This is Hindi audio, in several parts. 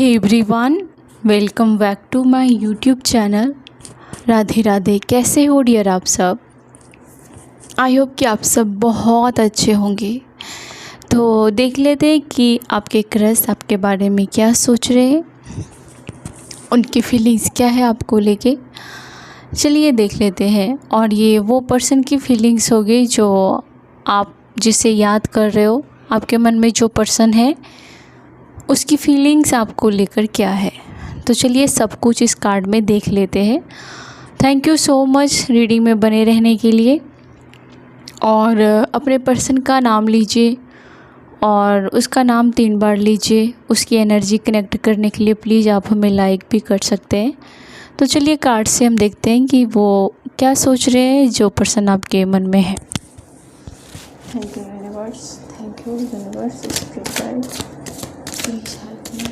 Hey everyone, welcome back to my YouTube channel. Radhe Radhe. कैसे हो डियर आप सब? आई होप कि आप सब बहुत अच्छे होंगे। तो देख लेते हैं कि आपके क्रश आपके बारे में क्या सोच रहे हैं, उनकी फीलिंग्स क्या है आपको लेके। चलिए देख लेते हैं। और ये वो पर्सन की फीलिंग्स होगी जो आप जिसे याद कर रहे हो। आपके मन में जो पर्सन है उसकी फीलिंग्स आपको लेकर क्या है। तो चलिए सब कुछ इस कार्ड में देख लेते हैं। Thank you so much reading में बने रहने के लिए। और अपने पर्सन का नाम लीजिए और उसका नाम 3 बार लीजिए। उसकी एनर्जी कनेक्ट करने के लिए प्लीज़ आप हमें लाइक भी कर सकते हैं। तो चलिए कार्ड से हम देखते हैं कि वो क्या सोच रहे हैं जो पर्सन आपके मन में है। Thank you universe, thank you universe, spirit guide, please help me.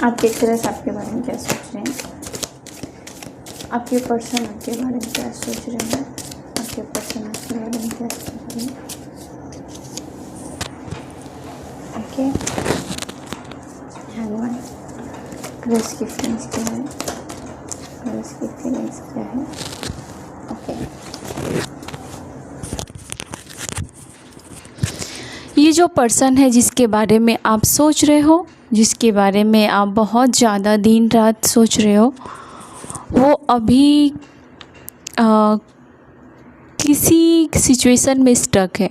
आपके क्रश आपके बारे में क्या सोच रहे हैं, आपके पर्सन आपके बारे में क्या सोच रहे हैं, आपके पर्सन आपके बारे में क्या सोच रहे हैं। Okay, hangman. क्रश की फीलिंग्स क्या है, क्रश की फीलिंग्स क्या है। ओके, ये जो पर्सन है जिसके बारे में आप सोच रहे हो, जिसके बारे में आप बहुत ज़्यादा दिन रात सोच रहे हो, वो अभी किसी सिचुएशन में स्टक है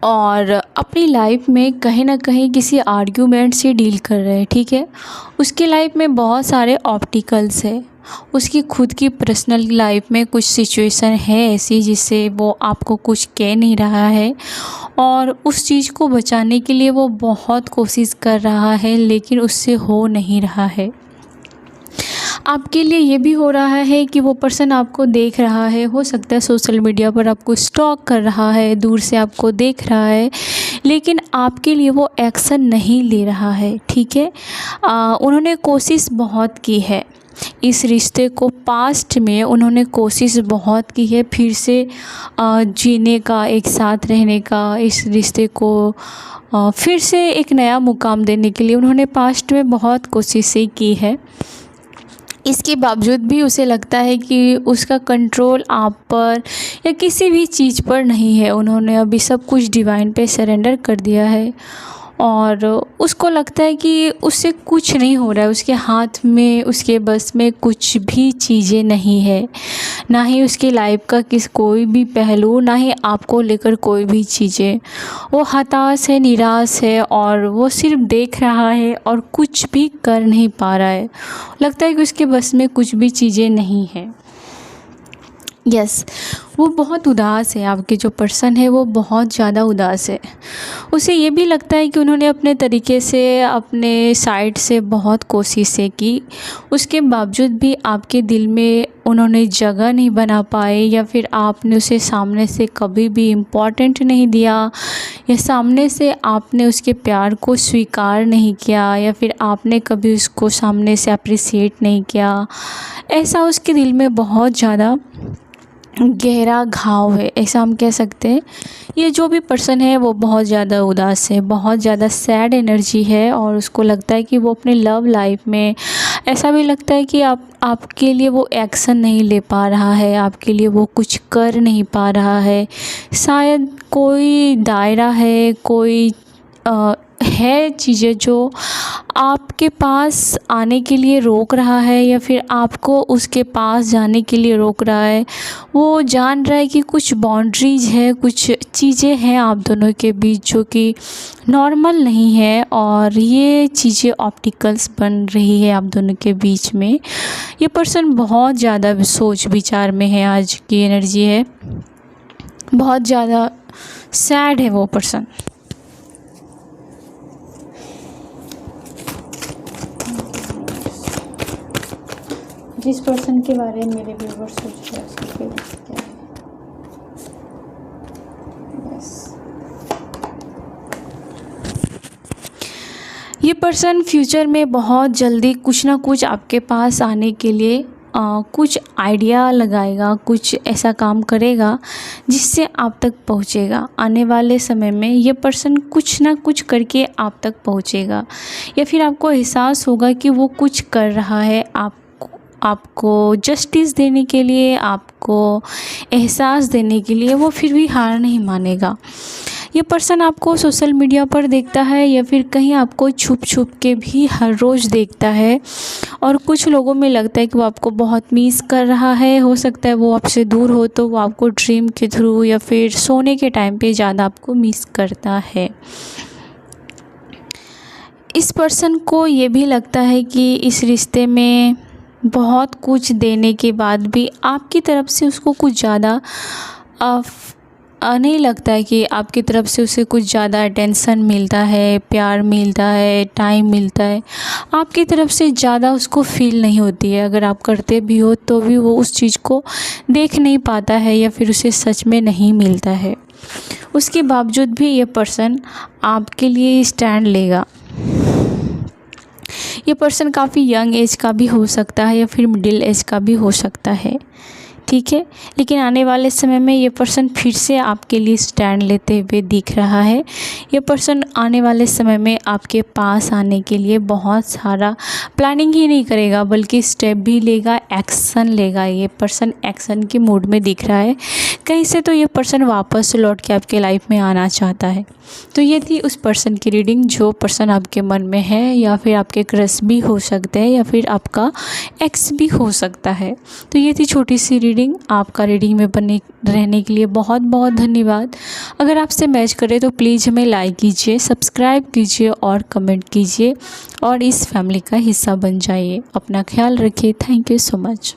और अपनी लाइफ में कहीं ना कहीं किसी आर्ग्यूमेंट से डील कर रहे हैं। ठीक है, उसकी लाइफ में बहुत सारे ऑब्स्टिकल्स है। उसकी खुद की पर्सनल लाइफ में कुछ सिचुएशन है ऐसी जिससे वो आपको कुछ कह नहीं रहा है और उस चीज़ को बचाने के लिए वो बहुत कोशिश कर रहा है, लेकिन उससे हो नहीं रहा है। आपके लिए ये भी हो रहा है कि वो पर्सन आपको देख रहा है, हो सकता है सोशल मीडिया पर आपको स्टॉक कर रहा है, दूर से आपको देख रहा है, लेकिन आपके लिए वो एक्शन नहीं ले रहा है। ठीक है, उन्होंने कोशिश बहुत की है इस रिश्ते को, पास्ट में उन्होंने कोशिश बहुत की है फिर से जीने का, एक साथ रहने का, इस रिश्ते को फिर से एक नया मुकाम देने के लिए उन्होंने पास्ट में बहुत कोशिशें की है। इसके बावजूद भी उसे लगता है कि उसका कंट्रोल आप पर या किसी भी चीज़ पर नहीं है। उन्होंने अभी सब कुछ डिवाइन पे सरेंडर कर दिया है और उसको लगता है कि उससे कुछ नहीं हो रहा है, उसके हाथ में, उसके बस में कुछ भी चीज़ें नहीं है, ना ही उसकी लाइफ का कोई भी पहलू, ना ही आपको लेकर कोई भी चीज़ें। वो हताश है, निराश है और वो सिर्फ देख रहा है और कुछ भी कर नहीं पा रहा है। लगता है कि उसके बस में कुछ भी चीज़ें नहीं है। यस, वो बहुत उदास है। आपके जो पर्सन है वो बहुत ज़्यादा उदास है। उसे ये भी लगता है कि उन्होंने अपने तरीके से, अपने साइड से बहुत कोशिशें की, उसके बावजूद भी आपके दिल में उन्होंने जगह नहीं बना पाए, या फिर आपने उसे सामने से कभी भी इम्पोर्टेंट नहीं दिया, या सामने से आपने उसके प्यार को स्वीकार नहीं किया, या फिर आपने कभी उसको सामने से अप्रिशिएट नहीं किया। ऐसा उसके दिल में बहुत ज़्यादा गहरा घाव है, ऐसा हम कह सकते हैं। ये जो भी पर्सन है वो बहुत ज़्यादा उदास है, बहुत ज़्यादा सैड एनर्जी है और उसको लगता है कि वो अपने लव लाइफ में, ऐसा भी लगता है कि आपके लिए वो एक्शन नहीं ले पा रहा है, आपके लिए वो कुछ कर नहीं पा रहा है। शायद कोई दायरा है, कोई है चीज़ें जो आपके पास आने के लिए रोक रहा है, या फिर आपको उसके पास जाने के लिए रोक रहा है। वो जान रहा है कि कुछ बाउंड्रीज है, कुछ चीज़ें हैं आप दोनों के बीच जो कि नॉर्मल नहीं है और ये चीज़ें ऑप्टिकल्स बन रही है आप दोनों के बीच में। ये पर्सन बहुत ज़्यादा सोच विचार में है, आज की एनर्जी है, बहुत ज़्यादा सैड है वो पर्सन। जिस पर्सन के बारे में मेरे व्यूअर्स सोच रहे हैं उसकी फीलिंग्स क्या है। यस, ये पर्सन फ्यूचर में बहुत जल्दी कुछ ना कुछ आपके पास आने के लिए कुछ आइडिया लगाएगा, कुछ ऐसा काम करेगा जिससे आप तक पहुंचेगा। आने वाले समय में ये पर्सन कुछ ना कुछ करके आप तक पहुंचेगा, या फिर आपको एहसास होगा कि वो कुछ कर रहा है आपको जस्टिस देने के लिए, आपको एहसास देने के लिए। वो फिर भी हार नहीं मानेगा। ये पर्सन आपको सोशल मीडिया पर देखता है या फिर कहीं आपको छुप छुप के भी हर रोज़ देखता है, और कुछ लोगों में लगता है कि वो आपको बहुत मिस कर रहा है। हो सकता है वो आपसे दूर हो तो वो आपको ड्रीम के थ्रू या फिर सोने के टाइम पे ज़्यादा आपको मिस करता है। इस पर्सन को ये भी लगता है कि इस रिश्ते में बहुत कुछ देने के बाद भी आपकी तरफ से उसको कुछ ज़्यादा नहीं लगता है कि आपकी तरफ से उसे कुछ ज़्यादा अटेंशन मिलता है, प्यार मिलता है, टाइम मिलता है। आपकी तरफ से ज़्यादा उसको फील नहीं होती है। अगर आप करते भी हो तो भी वो उस चीज़ को देख नहीं पाता है या फिर उसे सच में नहीं मिलता है। उसके बावजूद भी ये पर्सन आपके लिए स्टैंड लेगा। ये पर्सन काफ़ी यंग एज का भी हो सकता है या फिर मिडिल एज का भी हो सकता है, ठीक है। लेकिन आने वाले समय में ये पर्सन फिर से आपके लिए स्टैंड लेते हुए दिख रहा है। ये पर्सन आने वाले समय में आपके पास आने के लिए बहुत सारा प्लानिंग ही नहीं करेगा, बल्कि स्टेप भी लेगा, एक्शन लेगा। ये पर्सन एक्शन के मूड में दिख रहा है। कहीं से तो ये पर्सन वापस लौट के आपके लाइफ में आना चाहता है। तो ये थी उस पर्सन की रीडिंग, जो पर्सन आपके मन में है, या फिर आपके क्रश भी हो सकते हैं, या फिर आपका एक्स भी हो सकता है। तो ये थी छोटी सी रीडिंग। आपका रीडिंग में बने रहने के लिए बहुत बहुत धन्यवाद। अगर आपसे मैच करे तो प्लीज़ हमें लाइक कीजिए, सब्सक्राइब कीजिए और कमेंट कीजिए, और इस फैमिली का हिस्सा बन जाइए। अपना ख्याल रखिए। Thank you so much.